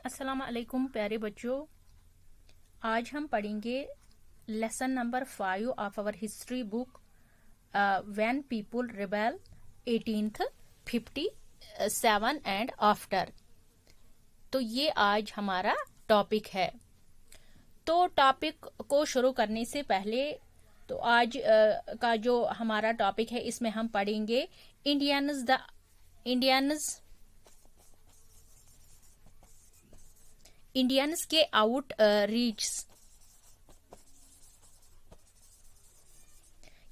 अस्सलाम वालेकुम प्यारे बच्चों। आज हम पढ़ेंगे lesson number 5 of our history book when people rebel 1857 and after. तो ये आज हमारा टॉपिक है। तो टॉपिक को शुरू करने से पहले तो आज का जो हमारा टॉपिक है इसमें हम पढ़ेंगे इंडियंस के आउट रीच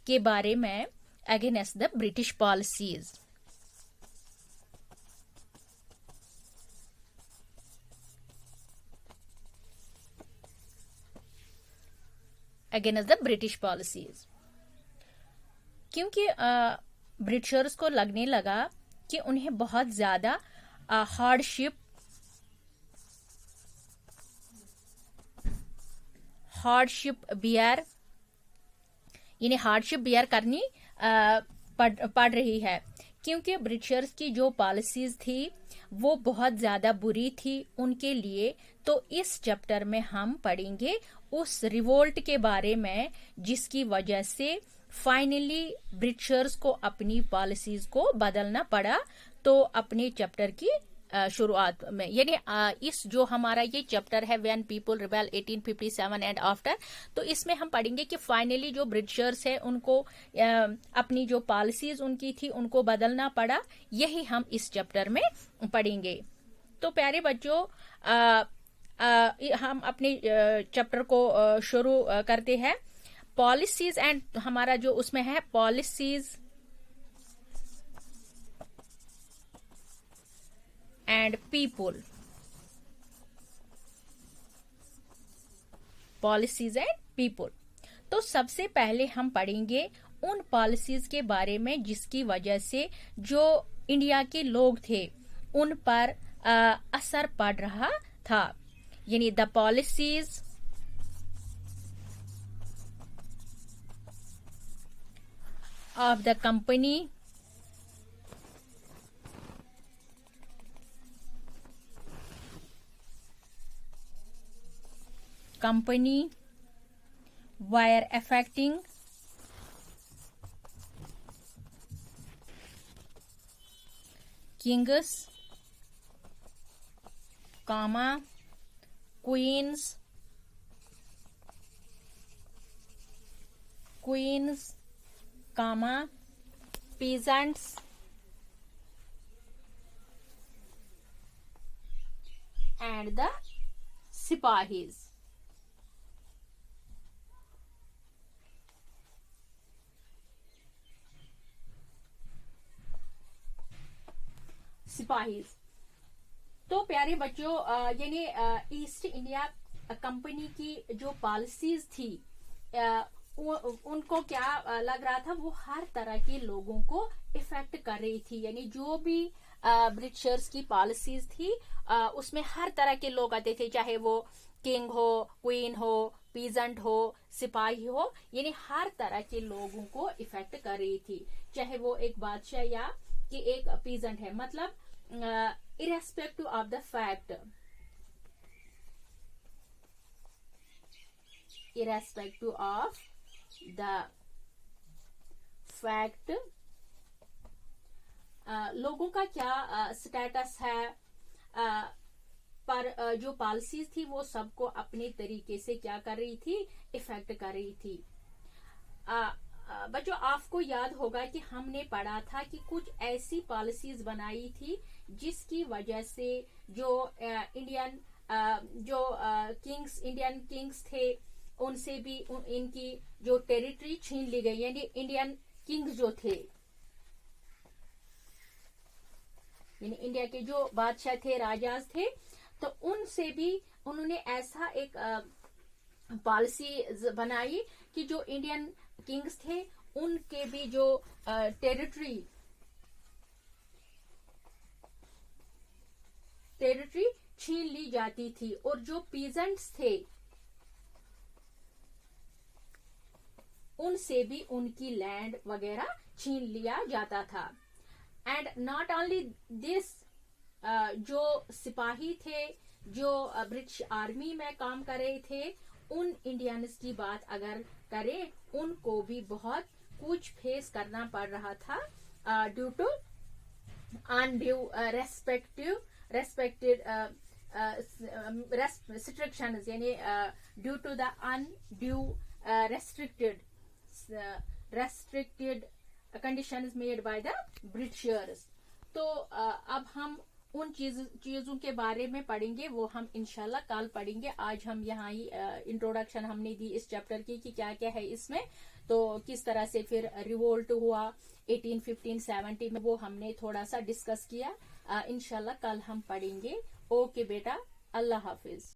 के बारे में against the British policies. Against the British policies, क्योंकि ब्रिटिशर्स को लगने लगा कि उन्हें बहुत ज्यादा हार्डशिप बियर करनी पड़ रही है, क्योंकि ब्रिटिशर्स की जो पॉलिसीज थी वो बहुत ज्यादा बुरी थी उनके लिए। तो इस चैप्टर में हम पढ़ेंगे उस रिवोल्ट के बारे में जिसकी वजह से फाइनली ब्रिटिशर्स को अपनी पॉलिसीज को बदलना पड़ा। तो अपने चैप्टर की शुरुआत में यानी इस जो हमारा ये चैप्टर है when people rebel 1857 and after, तो इसमें हम पढ़ेंगे कि फाइनली जो ब्रिटिशर्स है उनको अपनी जो पॉलिसीज उनकी थी उनको बदलना पड़ा। यही हम इस चैप्टर में पढ़ेंगे। तो प्यारे बच्चों, हम अपने चैप्टर को शुरू करते हैं। पॉलिसीज एंड हमारा जो उसमें है policies and people. Policies and people, तो सबसे पहले हम पढ़ेंगे उन पॉलिसीज के बारे में जिसकी वजह से जो इंडिया के लोग थे उन पर असर पड़ रहा था, यानी the policies of the company were affecting kings, queens, peasants and the sipahis। सिपाहीज, तो प्यारे बच्चों यानी ईस्ट इंडिया कंपनी की जो पॉलिसीज थी उनको क्या लग रहा था, वो हर तरह के लोगों को इफेक्ट कर रही थी। यानी जो भी ब्रिटिशर्स की पॉलिसीज थी उसमें हर तरह के लोग आते थे, चाहे वो किंग हो, क्वीन हो, पीजेंट हो, सिपाही हो, यानी हर तरह के लोगों को इफेक्ट कर रही थी। चाहे वो एक बादशाह या कि एक पीजेंट है, मतलब irrespective of the fact, लोगों का क्या स्टेटस है, पर जो पॉलिसीज थी वो सबको अपने तरीके से क्या कर रही थी, इफेक्ट कर रही थी। बच्चों, आपको याद होगा कि हमने पढ़ा था कि कुछ ऐसी पॉलिसीज बनाई थी जिसकी वजह से जो इंडियन किंग्स थे उनसे भी इनकी जो टेरिटरी छीन ली गई। यानी इंडियन किंग्स जो थे, यानी इंडिया के जो बादशाह थे, राजाज थे, तो उनसे भी उन्होंने ऐसा एक पॉलिसी बनाई कि जो इंडियन किंग्स थे उनके भी जो टेरिटरी छीन ली जाती थी, और जो पीजेंट्स थे उनसे भी उनकी लैंड वगैरह छीन लिया जाता था। एंड नॉट ओनली दिस, जो सिपाही थे जो ब्रिटिश आर्मी में काम कर रहे थे, उन इंडियंस की बात अगर करें, उनको भी बहुत कुछ फेस करना पड़ रहा था due to undue respected restrictions, यानी due to the undue restricted conditions made by the Britishers। तो अब हम उन चीजों के बारे में पढ़ेंगे, वो हम इंशाल्लाह कल पढ़ेंगे। आज हम यहाँ ही इंट्रोडक्शन हमने दी इस चैप्टर की कि क्या क्या है इसमें, तो किस तरह से फिर रिवोल्ट हुआ 1815-17 में, वो हमने थोड़ा सा डिस्कस किया। इंशाल्लाह कल हम पढ़ेंगे। ओके बेटा, अल्लाह हाफिज।